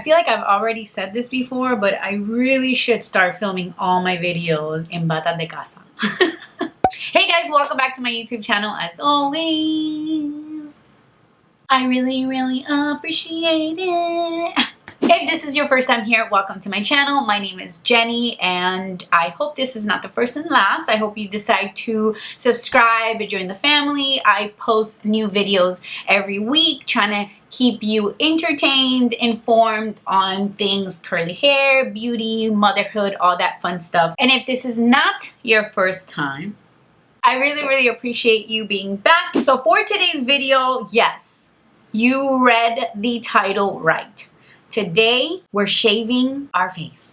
I feel like I've already said this before, but I really should start filming all my videos in bata de casa. Hey guys, welcome back to my YouTube channel as always. I really appreciate it. If this is your first time here, welcome to my channel. My name is Jenny and I hope this is not the first and last. I hope you decide to subscribe and join the family. I post new videos every week trying to keep you entertained, informed on things curly hair, beauty, motherhood, all that fun stuff. And if this is not your first time, I really appreciate you being back. So for today's video, yes, you read the title right. Today, we're shaving our face.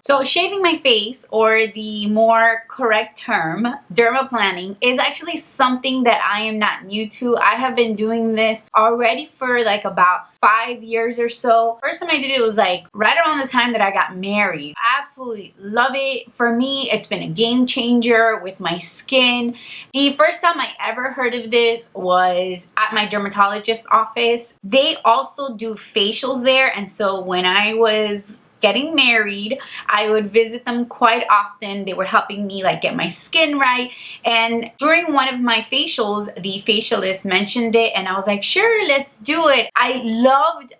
So shaving my face, or the more correct term, dermaplaning, is actually something that I am not new to. I have been doing this already for like about 5 years or so. First time I did it was like right around the time that I got married. I absolutely love it. For me, it's been a game changer with my skin. The first time I ever heard of this was at my dermatologist's office. They also do facials there, and so when I was getting married, I would visit them quite often. They were helping me like get my skin right, and during one of my facials, the facialist mentioned it and I was like, sure, let's do it. I loved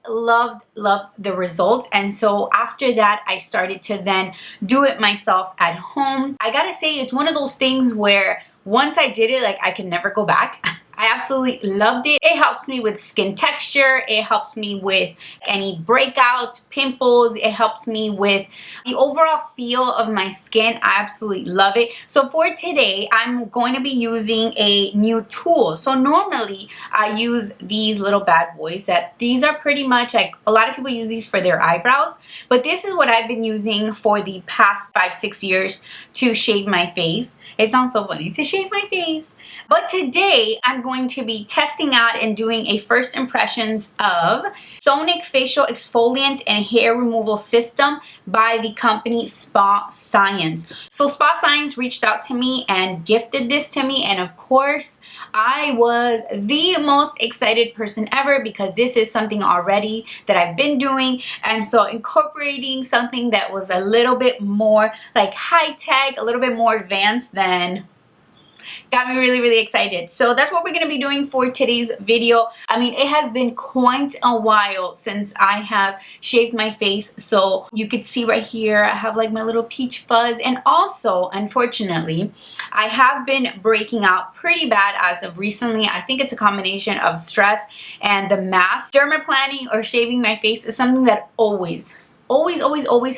the results, and so after that I started to then do it myself at home. I gotta say, it's one of those things where once I did it, like I can never go back. I absolutely loved it. It helps me with skin texture. It helps me with any breakouts, pimples. It helps me with the overall feel of my skin. I absolutely love it. So for today, I'm going to be using a new tool. So normally I use these little bad boys. These are pretty much like, a lot of people use these for their eyebrows, but this is what I've been using for the past 5-6 years to shave my face. It sounds so funny to shave my face. But today I'm going to be testing out and doing a first impressions of Sonic Facial Exfoliant and Hair Removal System by the company Spa Science. So Spa Science reached out to me and gifted this to me, and of course I was the most excited person ever because this is something already that I've been doing, and so incorporating something that was a little bit more like high tech, a little bit more advanced than got me really excited. So that's what we're going to be doing for today's video. I mean, it has been quite a while since I have shaved my face, so you could see right here I have like my little peach fuzz, and also unfortunately I have been breaking out pretty bad as of recently. I think it's a combination of stress and the mask. Dermaplaning or shaving my face is something that always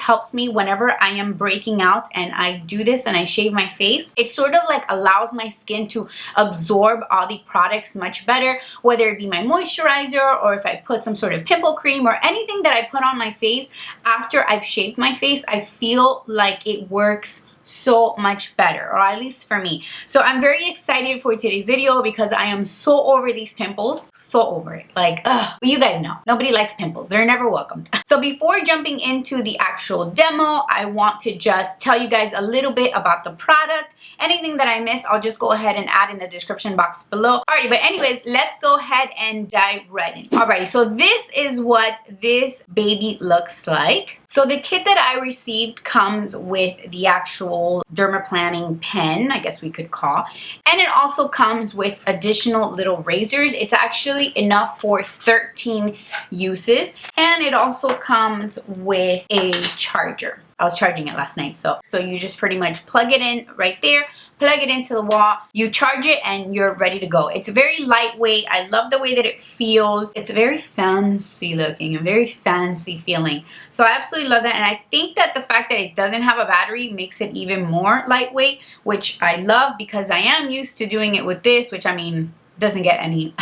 helps me whenever I am breaking out and I do this and I shave my face. It sort of like allows my skin to absorb all the products much better, whether it be my moisturizer or if I put some sort of pimple cream or anything that I put on my face after I've shaved my face. I feel like it works so much better, or at least for me. So I'm very excited for today's video because I am so over these pimples. So over it. Like, ugh. You guys know, nobody likes pimples. They're never welcomed. So before jumping into the actual demo, I want to just tell you guys a little bit about the product. Anything that I missed, I'll just go ahead and add in the description box below. Alrighty, but anyways, let's go ahead and dive right in. Alrighty, so this is what this baby looks like. So the kit that I received comes with the actual dermaplaning pen, I guess we could call, and it also comes with additional little razors. It's actually enough for 13 uses, and it also comes with a charger. I was charging it last night, so you just pretty much plug it in right there, plug it into the wall, you charge it, and you're ready to go. It's very lightweight. I love the way that it feels. It's very fancy looking and very fancy feeling. So I absolutely love that, and I think that the fact that it doesn't have a battery makes it even more lightweight, which I love because I am used to doing it with this, which I mean doesn't get any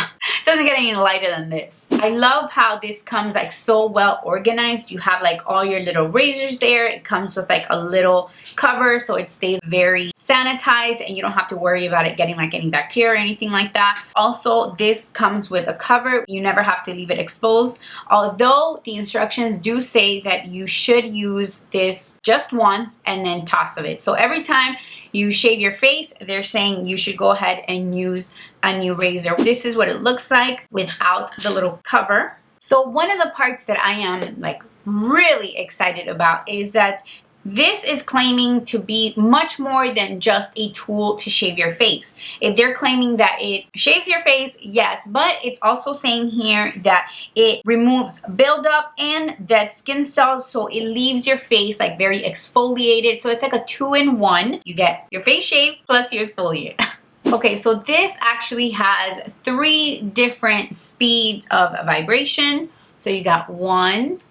lighter than this. I love how this comes like so well organized. You have like all your little razors there. It comes with like a little cover so it stays very sanitized and you don't have to worry about it getting like any bacteria or anything like that. Also, this comes with a cover. You never have to leave it exposed, although the instructions do say that you should use this just once and then toss of it. So every time you shave your face, they're saying you should go ahead and use a new razor. This is what it looks like without the little cover. So one of the parts that I am like really excited about is that this is claiming to be much more than just a tool to shave your face. If they're claiming that it shaves your face, yes, but it's also saying here that it removes buildup and dead skin cells, so it leaves your face like very exfoliated. So it's like a 2-in-1. You get your face shaved plus you exfoliate. Okay, so this actually has 3 different speeds of vibration. So you got 1,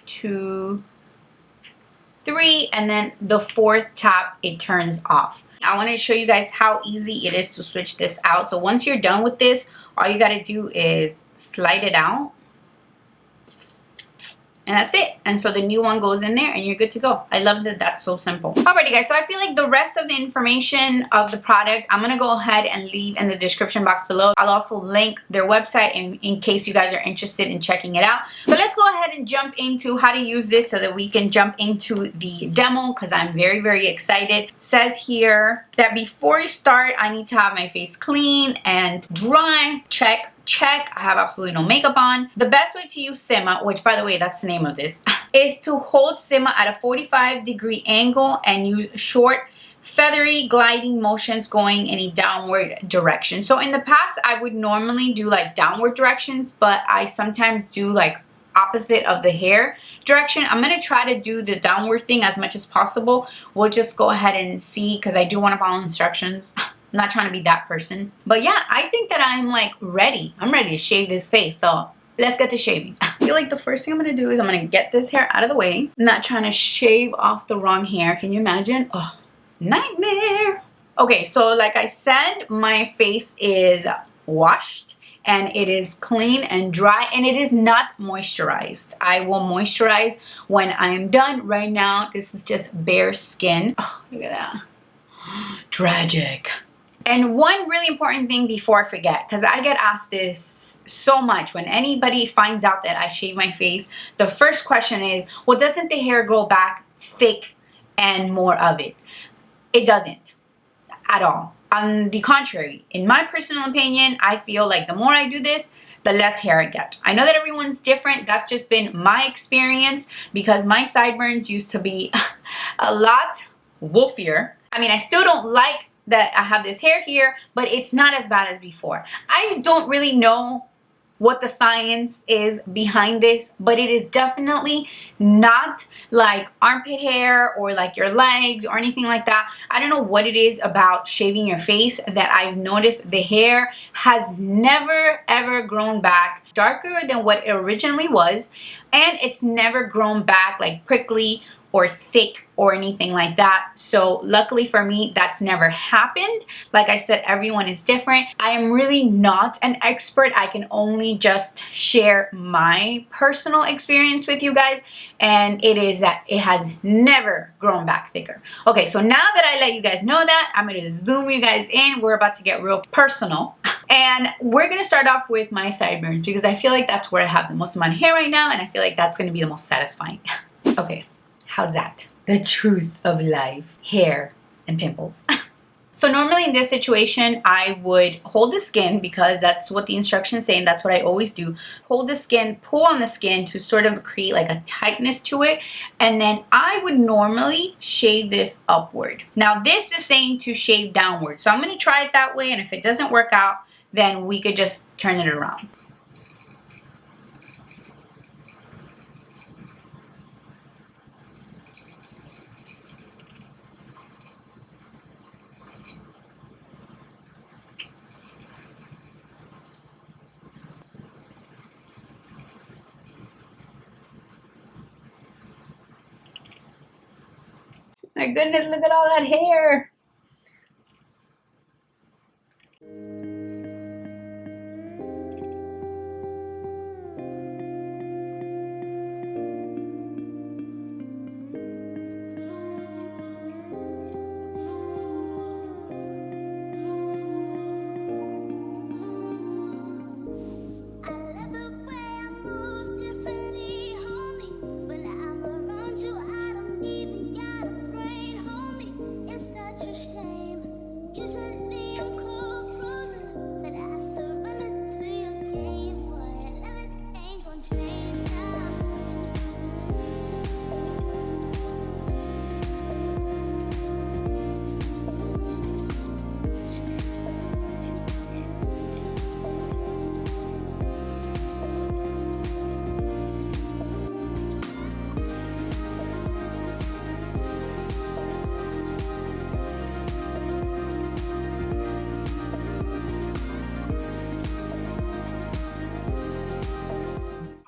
2, 3, and then the 4th tap, it turns off. I want to show you guys how easy it is to switch this out. So once you're done with this, all you got to do is slide it out. And that's it. And so the new one goes in there and you're good to go. I love that that's so simple. Alrighty guys, so I feel like the rest of the information of the product, I'm gonna go ahead and leave in the description box below. I'll also link their website in case you guys are interested in checking it out. So let's go ahead and jump into how to use this so that we can jump into the demo, because I'm very, very excited. It says here that before you start, I need to have my face clean and dry. Check. I have absolutely no makeup on. The best way to use SIMA, which by the way, that's the name of this, is to hold SIMA at a 45-degree angle and use short, feathery gliding motions going in a downward direction. So in the past, I would normally do like downward directions, but I sometimes do like opposite of the hair direction. I'm gonna try to do the downward thing as much as possible. We'll just go ahead and see, because I do want to follow instructions. I'm not trying to be that person. But yeah, I think that I'm like ready. I'm ready to shave this face. So let's get to shaving. I feel like the first thing I'm going to do is I'm going to get this hair out of the way. I'm not trying to shave off the wrong hair. Can you imagine? Oh, nightmare. Okay, so like I said, my face is washed and it is clean and dry, and it is not moisturized. I will moisturize when I am done. Right now, this is just bare skin. Oh, look at that. Tragic. And one really important thing before I forget, because I get asked this so much when anybody finds out that I shave my face, the first question is, well, doesn't the hair grow back thick and more of it? It doesn't at all. On the contrary, in my personal opinion, I feel like the more I do this, the less hair I get. I know that everyone's different. That's just been my experience, because my sideburns used to be a lot wolfier. I mean, I still don't like that I have this hair here, but it's not as bad as before. I don't really know what the science is behind this, but it is definitely not like armpit hair or like your legs or anything like that. I don't know what it is about shaving your face that I've noticed the hair has never ever grown back darker than what it originally was, and it's never grown back like prickly or thick or anything like that. So luckily for me, that's never happened. Like I said, everyone is different. I am really not an expert. I can only just share my personal experience with you guys, and it is that it has never grown back thicker. Okay, so now that I let you guys know that, I'm gonna zoom you guys in. We're about to get real personal. And we're gonna start off with my sideburns, because I feel like that's where I have the most amount of hair right now, and I feel like that's gonna be the most satisfying. Okay. How's that? The truth of life, hair and pimples. So normally in this situation, I would hold the skin, because that's what the instructions say, and that's what I always do. Hold the skin, pull on the skin to sort of create like a tightness to it, and then I would normally shave this upward. Now this is saying to shave downward, so I'm going to try it that way, and if it doesn't work out, then we could just turn it around. My goodness, look at all that hair.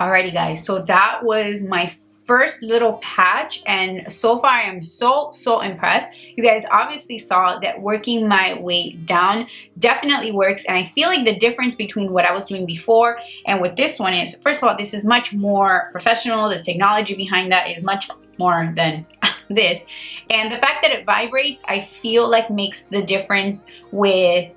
Alrighty guys, so that was my first little patch, and so far I am so impressed. You guys obviously saw that working my way down definitely works, and I feel like the difference between what I was doing before and what this one is, first of all, this is much more professional. The technology behind that is much more than this, and the fact that it vibrates, I feel like makes the difference with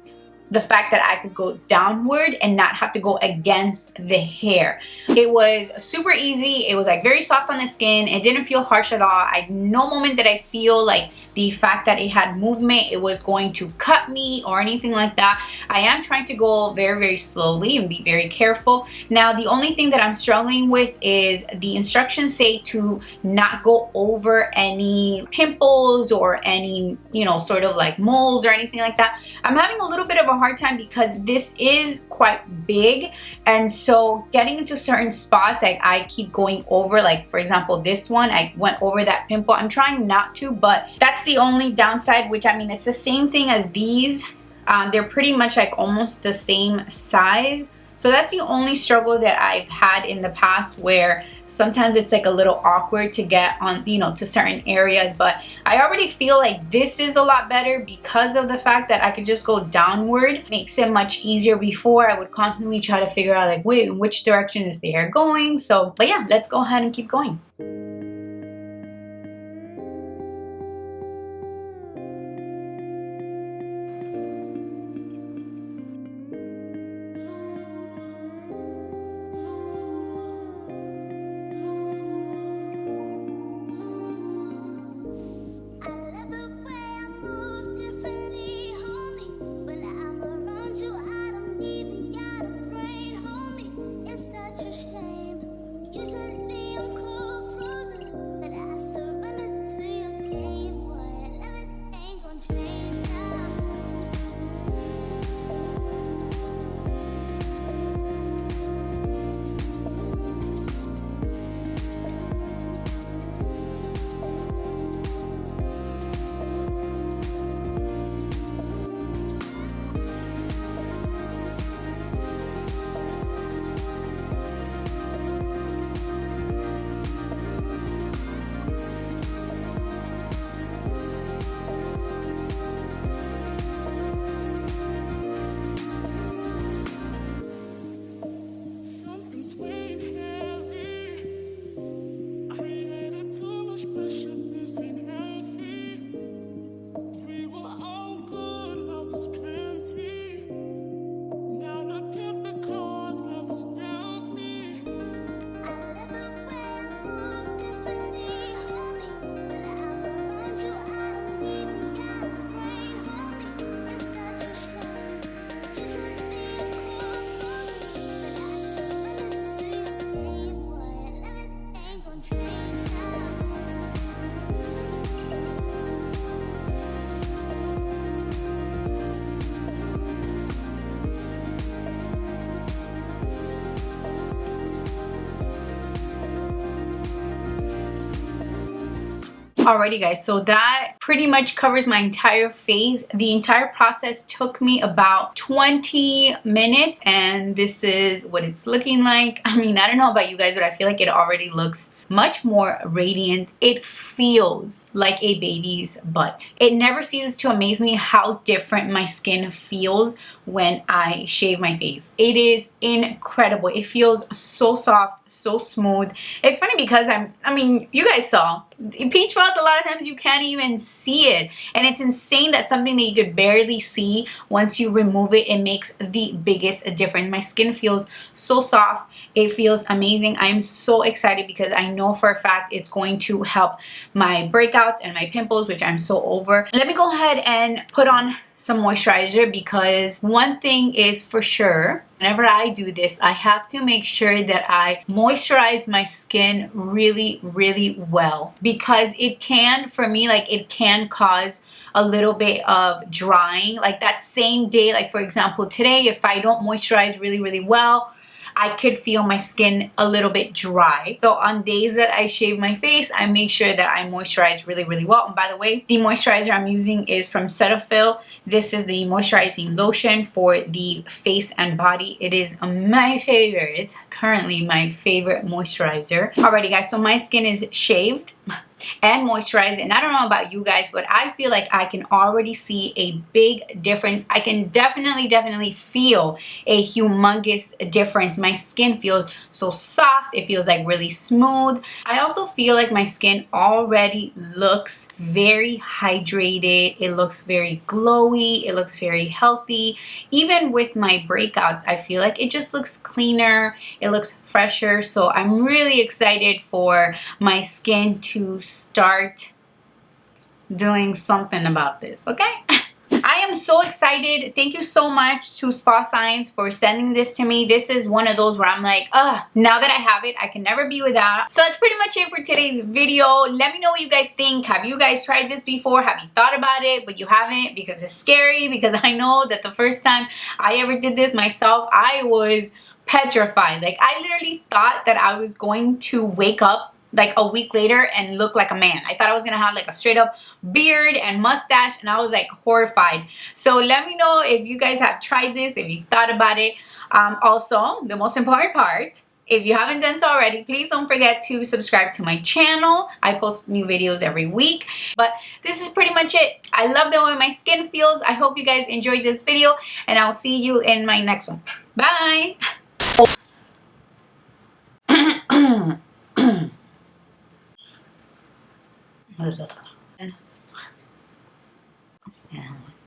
the fact that I could go downward and not have to go against the hair. It was super easy. It was like very soft on the skin. It didn't feel harsh at all. No moment did I feel like the fact that it had movement, it was going to cut me or anything like that. I am trying to go very slowly and be very careful. Now, the only thing that I'm struggling with is the instructions say to not go over any pimples or any, you know, sort of like moles or anything like that. I'm having a little bit of a hard time because this is quite big, and so getting into certain spots, like I keep going over, like for example this one, I went over that pimple. I'm trying not to, but that's the only downside, which I mean it's the same thing as these. They're pretty much like almost the same size. So that's the only struggle that I've had in the past, where sometimes it's like a little awkward to get on, you know, to certain areas. But I already feel like this is a lot better because of the fact that I could just go downward. Makes it much easier. Before I would constantly try to figure out like, wait, in which direction is the hair going? So, but yeah, let's go ahead and keep going. Alrighty guys, so that pretty much covers my entire face. The entire process took me about 20 minutes, and this is what it's looking like. I mean, I don't know about you guys, but I feel like it already looks much more radiant. It feels like a baby's butt. It never ceases to amaze me how different my skin feels when I shave my face. It is incredible. It feels so soft, so smooth. It's funny because I mean, you guys saw peach fuzz, a lot of times you can't even see it, and it's insane that something that you could barely see, once you remove it, it makes the biggest difference. My skin feels so soft. It feels amazing. I'm so excited because I know for a fact it's going to help my breakouts and my pimples, which I'm so over. Let me go ahead and put on some moisturizer, because one thing is for sure, whenever I do this, I have to make sure that I moisturize my skin really well, because it can, for me, like it can cause a little bit of drying, like that same day. Like for example, today, if I don't moisturize really well, I could feel my skin a little bit dry. So on days that I shave my face, I make sure that I moisturize really, really well. And by the way, the moisturizer I'm using is from Cetaphil. This is the moisturizing lotion for the face and body. It is my favorite. It's currently my favorite moisturizer. Alrighty guys, so my skin is shaved and moisturized, and I don't know about you guys, but I feel like I can already see a big difference. I can definitely feel a humongous difference. My skin feels so soft. It feels like really smooth. I also feel like my skin already looks very hydrated. It looks very glowy. It looks very healthy. Even with my breakouts, I feel like it just looks cleaner. It looks fresher. So I'm really excited for my skin to start doing something about this, okay? I am so excited. Thank you so much to Spa Science for sending this to me. This is one of those where I'm like, now that I have it, I can never be without. So that's pretty much it for today's video. Let me know what you guys think. Have you guys tried this before? Have you thought about it, but you haven't because it's scary? Because I know that the first time I ever did this myself, I was petrified. Like, I literally thought that I was going to wake up like a week later and look like a man. I thought I was gonna have like a straight up beard and mustache, and I was like horrified. So let me know if you guys have tried this, if you thought about it. Also, the most important part, if you haven't done so already, please don't forget to subscribe to my channel. I post new videos every week. But this is pretty much it. I love the way my skin feels. I hope you guys enjoyed this video, and I'll see you in my next one. Bye.